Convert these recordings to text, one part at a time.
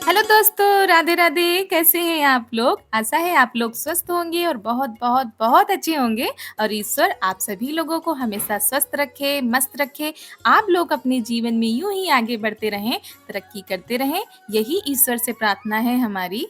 Hello दोस्तों, राधे राधे। कैसे हैं आप लोग? आशा है आप लोग स्वस्थ होंगे और बहुत बहुत बहुत अच्छे होंगे। और ईश्वर आप सभी लोगों को हमेशा स्वस्थ रखे, मस्त रखे। आप लोग अपने जीवन में यूं ही आगे बढ़ते रहें, तरक्की करते रहें, यही ईश्वर से प्रार्थना है हमारी।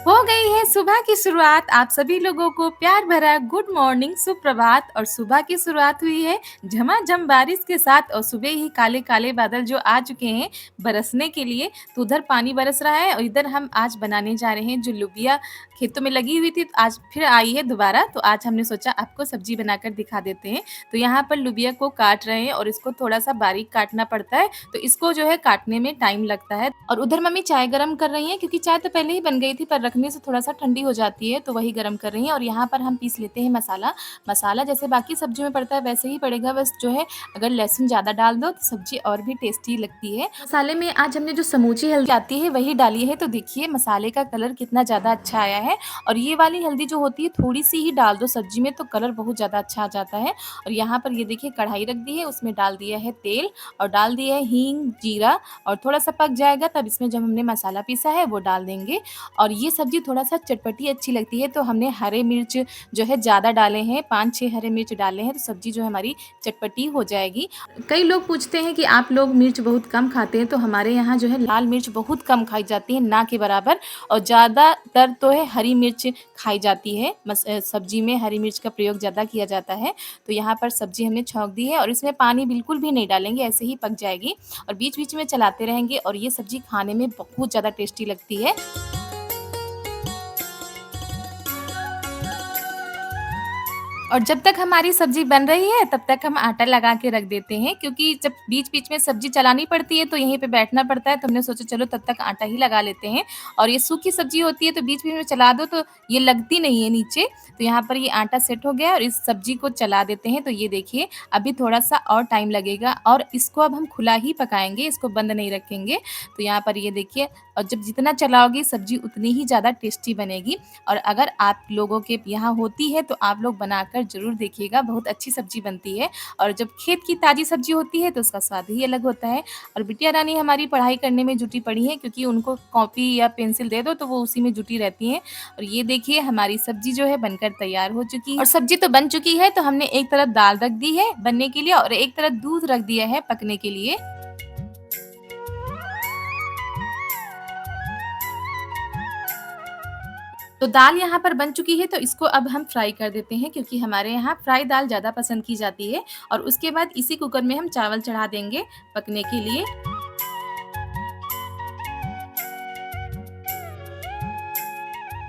हो गई है सुबह की शुरुआत। आप सभी लोगों को प्यार भरा गुड मॉर्निंग, सुप्रभात। और सुबह की शुरुआत हुई है झमाझम बारिश के साथ, और सुबह ही काले काले बादल जो आ चुके हैं बरसने के लिए। तो उधर पानी बरस रहा है और इधर हम आज बनाने जा रहे हैं जो लुबिया खेतों में लगी हुई थी, तो आज फिर आई है दोबारा। तो आज हमने सोचा आपको सब्जी बनाकर दिखा देते हैं। तो यहाँ पर लुबिया को काट रहे हैं और इसको थोड़ा सा बारीक काटना पड़ता है, तो इसको जो है काटने में टाइम लगता है। और उधर मम्मी चाय गरम कर रही हैं, क्योंकि चाय तो पहले ही बन गई थी पर रखने से थोड़ा सा ठंडी हो जाती है, तो वही गरम कर रही हैं। और यहाँ पर हम पीस लेते हैं मसाला। मसाला जैसे बाकी सब्जियों में पड़ता है वैसे ही पड़ेगा, बस जो है अगर लहसुन ज़्यादा डाल दो तो सब्जी और भी टेस्टी लगती है। मसाले में आज हमने जो समूची हल्दी आती है वही डाली है, तो देखिए मसाले का कलर कितना ज़्यादा अच्छा आया है। और ये वाली हल्दी जो होती है थोड़ी सी ही डाल दो सब्जी में, तो कलर बहुत ज़्यादा अच्छा आ जाता है। और यहाँ पर ये देखिए कढ़ाई रख दी है, उसमें डाल दिया है तेल और डाल दिया है हींग, जीरा। और थोड़ा सा पक जाएगा तब इसमें जब हमने मसाला पीसा है वो डाल देंगे। और ये सब्जी थोड़ा सा चटपटी अच्छी लगती है, तो हमने हरे मिर्च जो है ज़्यादा डाले हैं, 5-6 हरे मिर्च डाले हैं, तो सब्जी जो है हमारी चटपटी हो जाएगी। कई लोग पूछते हैं कि आप लोग मिर्च बहुत कम खाते हैं, तो हमारे यहाँ जो है लाल मिर्च बहुत कम खाई जाती है, ना के बराबर। और ज़्यादातर तो है हरी मिर्च खाई जाती है, सब्जी में हरी मिर्च का प्रयोग ज़्यादा किया जाता है। तो यहाँ पर सब्जी हमने छौंक दी है और इसमें पानी बिल्कुल भी नहीं डालेंगे, ऐसे ही पक जाएगी। और बीच-बीच में चलाते रहेंगे और ये सब्जी खाने में बहुत ज़्यादा टेस्टी लगती है। और जब तक हमारी सब्जी बन रही है तब तक हम आटा लगा के रख देते हैं, क्योंकि जब बीच-बीच में सब्जी चलानी पड़ती है तो यहीं पे बैठना पड़ता है, तो हमने सोचा चलो तब तक आटा ही लगा लेते हैं। और ये सूखी सब्जी होती है तो बीच-बीच में चला दो तो ये लगती नहीं है नीचे। तो यहाँ पर ये आटा सेट हो गया है और इस सब्जी को चला देते हैं। तो ये देखिए अभी थोड़ा-सा और टाइम लगेगा और इसको अब हम खुला ही पकाएँगे, इसको बंद नहीं रखेंगे। तो यहाँ पर ये देखिए, और जब जितना चलाओगे सब्जी उतनी ही ज़्यादा टेस्टी बनेगी। और अगर आप लोगों के यहाँ होती है तो आप लोग बनाकर ज़रूर देखिएगा, बहुत अच्छी सब्जी बनती है। और जब खेत की ताज़ी सब्जी होती है तो उसका स्वाद ही अलग होता है। और बिटिया रानी हमारी पढ़ाई करने में जुटी पड़ी हैं, क्योंकि उनको कॉपी या पेंसिल दे दो तो वो उसी में जुटी रहती हैं। और ये देखिए हमारी सब्जी जो है बनकर तैयार हो चुकी है। और सब्जी तो बन चुकी है, तो हमने एक तरफ दाल रख दी है बनने के लिए और एक तरफ दूध रख दिया है पकने के लिए। तो दाल यहाँ पर बन चुकी है, तो इसको अब हम फ्राई कर देते हैं, क्योंकि हमारे यहाँ फ्राई दाल ज़्यादा पसंद की जाती है। और उसके बाद इसी कुकर में हम चावल चढ़ा देंगे पकने के लिए।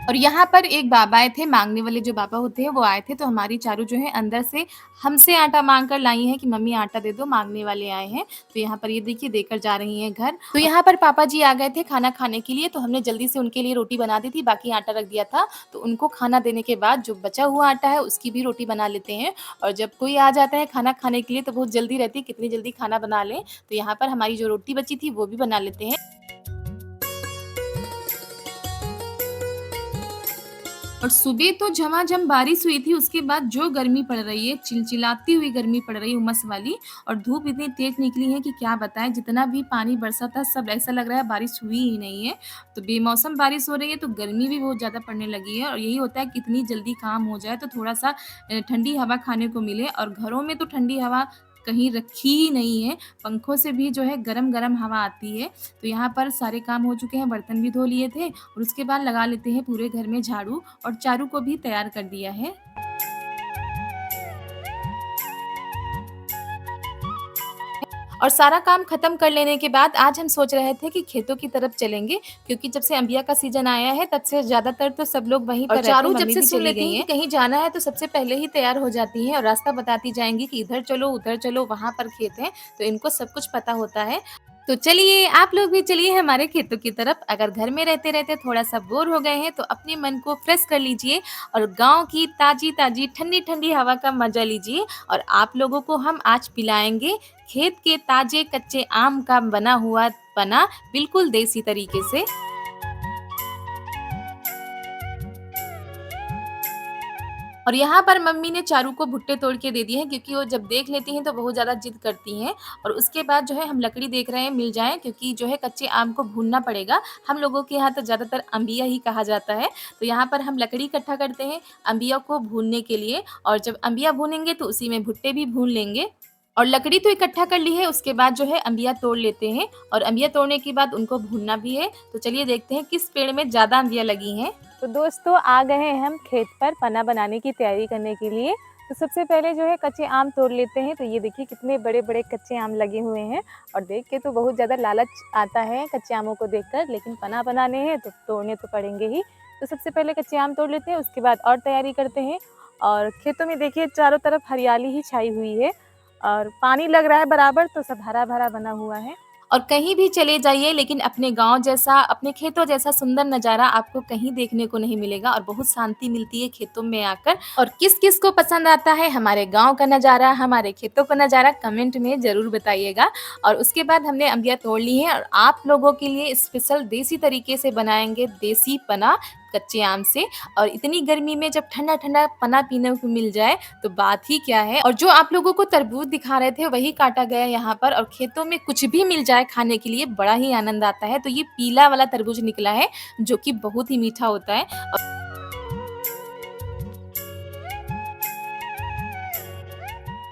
और यहाँ पर एक बाबा आए थे, माँगने वाले जो बाबा होते हैं वो आए थे, तो हमारी चारू जो है अंदर से हमसे आटा माँग कर लाई हैं कि मम्मी आटा दे दो, माँगने वाले आए हैं। तो यहाँ पर ये देखिए देकर जा रही हैं घर। तो यहाँ पर पापा जी आ गए थे खाना खाने के लिए, तो हमने जल्दी से उनके लिए रोटी बना दी थी, बाकी आटा रख दिया था। तो उनको खाना देने के बाद जो बचा हुआ आटा है उसकी भी रोटी बना लेते हैं। और जब कोई आ जाता है खाना खाने के लिए तो बहुत जल्दी रहती है, कितनी जल्दी खाना बना लें। तो यहाँ पर हमारी जो रोटी बची थी वो भी बना लेते हैं। और सुबह तो झमाझम बारिश हुई थी, उसके बाद जो गर्मी पड़ रही है, चिलचिलाती हुई गर्मी पड़ रही है, उमस वाली। और धूप इतनी तेज निकली है कि क्या बताएँ, जितना भी पानी बरसा था सब ऐसा लग रहा है बारिश हुई ही नहीं है। तो बेमौसम बारिश हो रही है तो गर्मी भी बहुत ज़्यादा पड़ने लगी है। और यही होता है कि इतनी जल्दी काम हो जाए तो थोड़ा-सा ठंडी हवा खाने को मिले। और घरों में तो ठंडी हवा कहीं रखी ही नहीं है, पंखों से भी जो है गरम-गरम हवा आती है। तो यहाँ पर सारे काम हो चुके हैं, बर्तन भी धो लिए थे और उसके बाद लगा लेते हैं पूरे घर में झाड़ू। और चारू को भी तैयार कर दिया है। और सारा काम खत्म कर लेने के बाद आज हम सोच रहे थे कि खेतों की तरफ चलेंगे, क्योंकि जब से अंबिया का सीजन आया है तब से ज़्यादातर तो सब लोग वहीं पर रहते हैं। चारू जब से सुन लेती हैं कि कहीं जाना है तो सबसे पहले ही तैयार हो जाती हैं और रास्ता बताती जाएँगी कि इधर चलो, वहाँ पर खेत हैं, तो इनको सब कुछ पता होता है। तो चलिए आप लोग भी चलिए हमारे खेतों की तरफ। अगर घर में रहते-रहते थोड़ा-सा बोर हो गए हैं तो अपने मन को फ्रेश कर लीजिए और गाँव की ताज़ी-ताज़ी, ठंडी-ठंडी हवा का मज़ा लीजिए। और आप लोगों को हम आज पिलाएँगे खेत के ताज़े कच्चे आम का बना हुआ पन्ना, बिल्कुल देसी तरीके से। और और यहाँ पर मम्मी ने चारू को भुट्टे तोड़ के दे दिए हैं क्योंकि वो जब देख लेती हैं तो बहुत ज़्यादा ज़िद करती हैं। और उसके बाद जो है हम लकड़ी देख रहे हैं मिल जाए, क्योंकि जो है कच्चे आम को भूनना पड़ेगा। हम लोगों के यहाँ तो ज़्यादातर अम्बिया ही कहा जाता है। तो यहाँ पर हम लकड़ी इकट्ठा करते हैं अम्बिया को भूनने के लिए, और जब अम्बिया भूनेंगे तो उसी में भुट्टे भी भून लेंगे। और लकड़ी तो इकट्ठा कर ली है, उसके बाद जो है अम्बिया तोड़ लेते हैं, और अम्बिया तोड़ने के बाद उनको भूनना भी है। तो चलिए देखते हैं किस पेड़ में ज़्यादा अम्बिया लगी हैं। तो दोस्तों आ गए हैं हम खेत पर पन्ना बनाने की तैयारी करने के लिए। तो सबसे पहले जो है कच्चे आम तोड़ लेते हैं। तो ये देखिए कितने बड़े बड़े कच्चे आम लगे हुए हैं, और देख के तो बहुत ज़्यादा लालच आता है कच्चे आमों को देखकर, लेकिन पन्ना बनाने हैं तो तोड़ने तो पड़ेंगे ही। तो सबसे पहले कच्चे आम तोड़ लेते हैं, उसके बाद और तैयारी करते हैं। और खेतों में देखिए चारों तरफ हरियाली ही छाई हुई है, और पानी लग रहा है बराबर, तो सब हरा भरा बना हुआ है। और कहीं भी चले जाइए लेकिन अपने गाँव जैसा, अपने खेतों जैसा सुंदर नज़ारा आपको कहीं देखने को नहीं मिलेगा, और बहुत शांति मिलती है खेतों में आकर। और किस-किस को पसंद आता है हमारे गाँव का नज़ारा, हमारे खेतों का नज़ारा, कमेंट में ज़रूर बताइएगा। और उसके बाद हमने अम्बिया तोड़ ली है, और आप लोगों के लिए स्पेशल देसी तरीके से बनाएँगे देसी पना कच्चे आम से। और इतनी गर्मी में जब ठंडा-ठंडा पना पीने को मिल जाए तो बात ही क्या है। और जो आप लोगों को तरबूज दिखा रहे थे वही काटा गया है यहाँ पर, और खेतों में कुछ भी मिल जाए खाने के लिए बड़ा ही आनंद आता है। तो ये पीला वाला तरबूज निकला है जो कि बहुत ही मीठा होता है।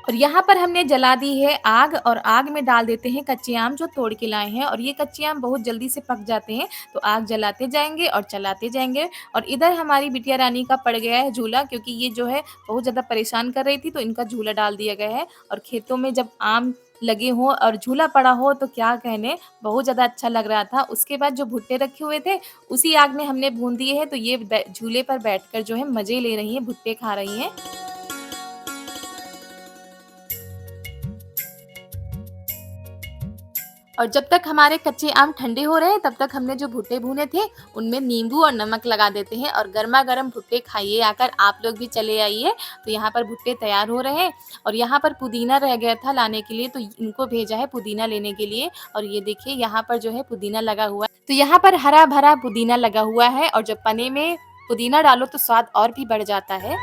और यहाँ पर हमने जला दी है आग, और आग में डाल देते हैं कच्चे आम जो तोड़ के लाए हैं। और ये कच्चे आम बहुत जल्दी से पक जाते हैं, तो आग जलाते जाएंगे और चलाते जाएंगे। और इधर हमारी बिटिया रानी का पड़ गया है झूला, क्योंकि ये जो है बहुत ज़्यादा परेशान कर रही थी, तो इनका झूला डाल दिया गया है। और खेतों में जब आम लगे हों और झूला पड़ा हो तो क्या कहने, बहुत ज़्यादा अच्छा लग रहा था। उसके बाद जो भुट्टे रखे हुए थे उसी आग में हमने भून दिए हैं, तो ये झूले पर बैठकर जो है मज़े ले रही हैं, भुट्टे खा रही हैं। और जब तक हमारे कच्चे आम ठंडे हो रहे हैं तब तक हमने जो भुट्टे भूने थे उनमें नींबू और नमक लगा देते हैं, और गर्मा गर्म भुट्टे खाइए आकर। आप लोग भी चले आइए। तो यहाँ पर भुट्टे तैयार हो रहे हैं, और यहाँ पर पुदीना रह गया था लाने के लिए, तो इनको भेजा है पुदीना लेने के लिए। और ये देखिए यहाँ पर जो है पुदीना लगा हुआ है, तो यहाँ पर हरा भरा पुदीना लगा हुआ है। और जब पने में पुदीना डालो तो स्वाद और भी बढ़ जाता है।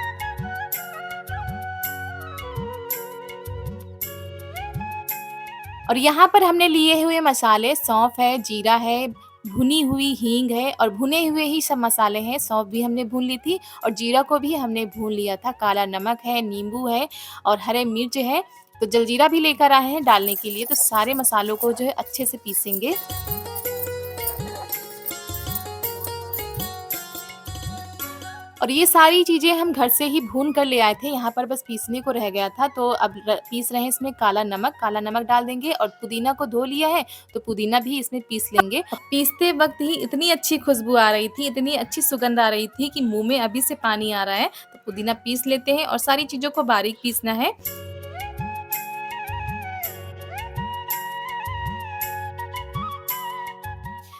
और यहाँ पर हमने लिए हुए मसाले सौंफ है, जीरा है, भुनी हुई हींग है, और भुने हुए ही सब मसाले हैं। सौंफ भी हमने भून ली थी, और जीरा को भी हमने भून लिया था। काला नमक है, नींबू है, और हरे मिर्च है। तो जलजीरा भी लेकर आए हैं डालने के लिए। तो सारे मसालों को जो है अच्छे से पीसेंगे। और ये सारी चीज़ें हम घर से ही भून कर ले आए थे, यहाँ पर बस पीसने को रह गया था। तो अब पीस रहे हैं इसमें काला नमक डाल देंगे, और पुदीना को धो लिया है तो पुदीना भी इसमें पीस लेंगे। पीसते वक्त ही इतनी अच्छी खुशबू आ रही थी, इतनी अच्छी सुगंध आ रही थी कि मुँह में अभी से पानी आ रहा है। तो पुदीना पीस लेते हैं, और सारी चीज़ों को बारीक पीसना है।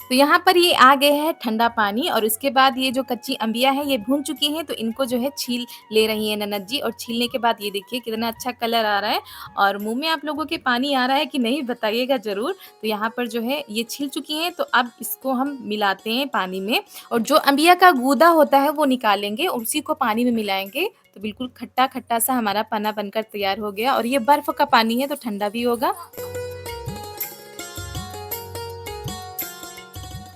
तो यहाँ पर ये आ गया है ठंडा पानी, और उसके बाद ये जो कच्ची अम्बिया है ये भून चुकी हैं, तो इनको जो है छील ले रही हैं ननद जी। और छीलने के बाद ये देखिए कितना अच्छा कलर आ रहा है, और मुँह में आप लोगों के पानी आ रहा है कि नहीं बताइएगा ज़रूर। तो यहाँ पर जो है ये छिल चुकी हैं, तो अब इसको हम मिलाते हैं पानी में, और जो अम्बिया का गूदा होता है वो निकालेंगे और उसी को पानी में मिलाएँगे। तो बिल्कुल खट्टा-खट्टा सा हमारा पन्ना बनकर तैयार हो गया, और ये बर्फ़ का पानी है तो ठंडा भी होगा।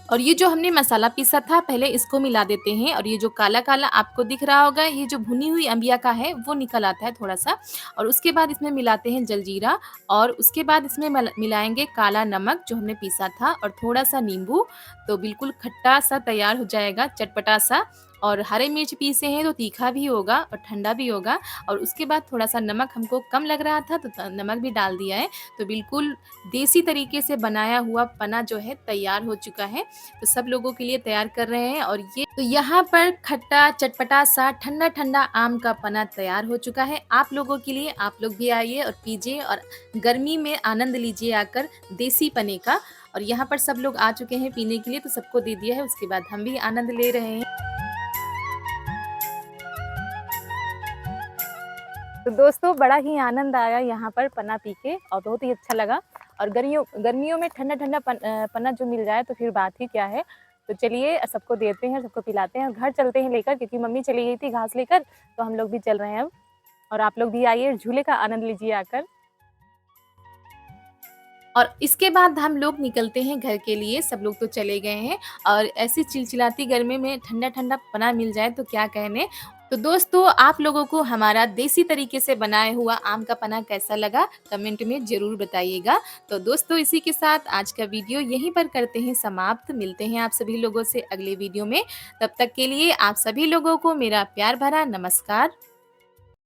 और ये जो हमने मसाला पीसा था पहले इसको मिला देते हैं, और ये जो काला-काला आपको दिख रहा होगा ये जो भुनी हुई अम्बिया का है वो निकल आता है थोड़ा-सा। और उसके बाद इसमें मिलाते हैं जलजीरा, और उसके बाद इसमें मिलाएँगे काला नमक जो हमने पीसा था, और थोड़ा-सा नींबू। तो बिल्कुल खट्टा-सा तैयार हो जाएगा, चटपटा-सा। और हरे मिर्च पीसे हैं तो तीखा भी होगा और ठंडा भी होगा। और उसके बाद थोड़ा-सा नमक हमको कम लग रहा था तो नमक भी डाल दिया है। तो बिल्कुल देसी तरीके से बनाया हुआ पना जो है तैयार हो चुका है। तो सब लोगों के लिए तैयार कर रहे हैं, और ये तो यहाँ पर खट्टा चटपटा सा ठंडा ठंडा आम का पना तैयार हो चुका है आप लोगों के लिए। आप लोग भी आइए और पीजिए, और गर्मी में आनंद लीजिए आकर देसी पने का। और यहाँ पर सब लोग आ चुके हैं पीने के लिए, तो सबको दे दिया है। उसके बाद हम भी आनंद ले रहे हैं। तो दोस्तों बड़ा ही आनंद आया यहाँ पर पन्ना पी के, और बहुत ही अच्छा लगा। और गर्मियों में ठंडा ठंडा पन्ना जो मिल जाए तो फिर बात ही क्या है। तो चलिए सबको देते हैं, सबको पिलाते हैं और घर चलते हैं लेकर, क्योंकि मम्मी चली गई थी घास लेकर, तो हम लोग भी चल रहे हैं अब। और आप लोग भी आइए, झूले का आनंद लीजिए आकर। और इसके बाद हम लोग निकलते हैं घर के लिए, सब लोग तो चले गए हैं और ऐसी चिलचिलाती गर्मी में ठंडा-ठंडा पना मिल जाए तो क्या कहने। तो दोस्तों आप लोगों को हमारा देसी तरीके से बनाया हुआ आम का पना कैसा लगा कमेंट में ज़रूर बताइएगा। तो दोस्तों इसी के साथ आज का वीडियो यहीं पर करते हैं समाप्त। मिलते हैं आप सभी लोगों से अगले वीडियो में। तब तक के लिए आप सभी लोगों को मेरा प्यार भरा नमस्कार।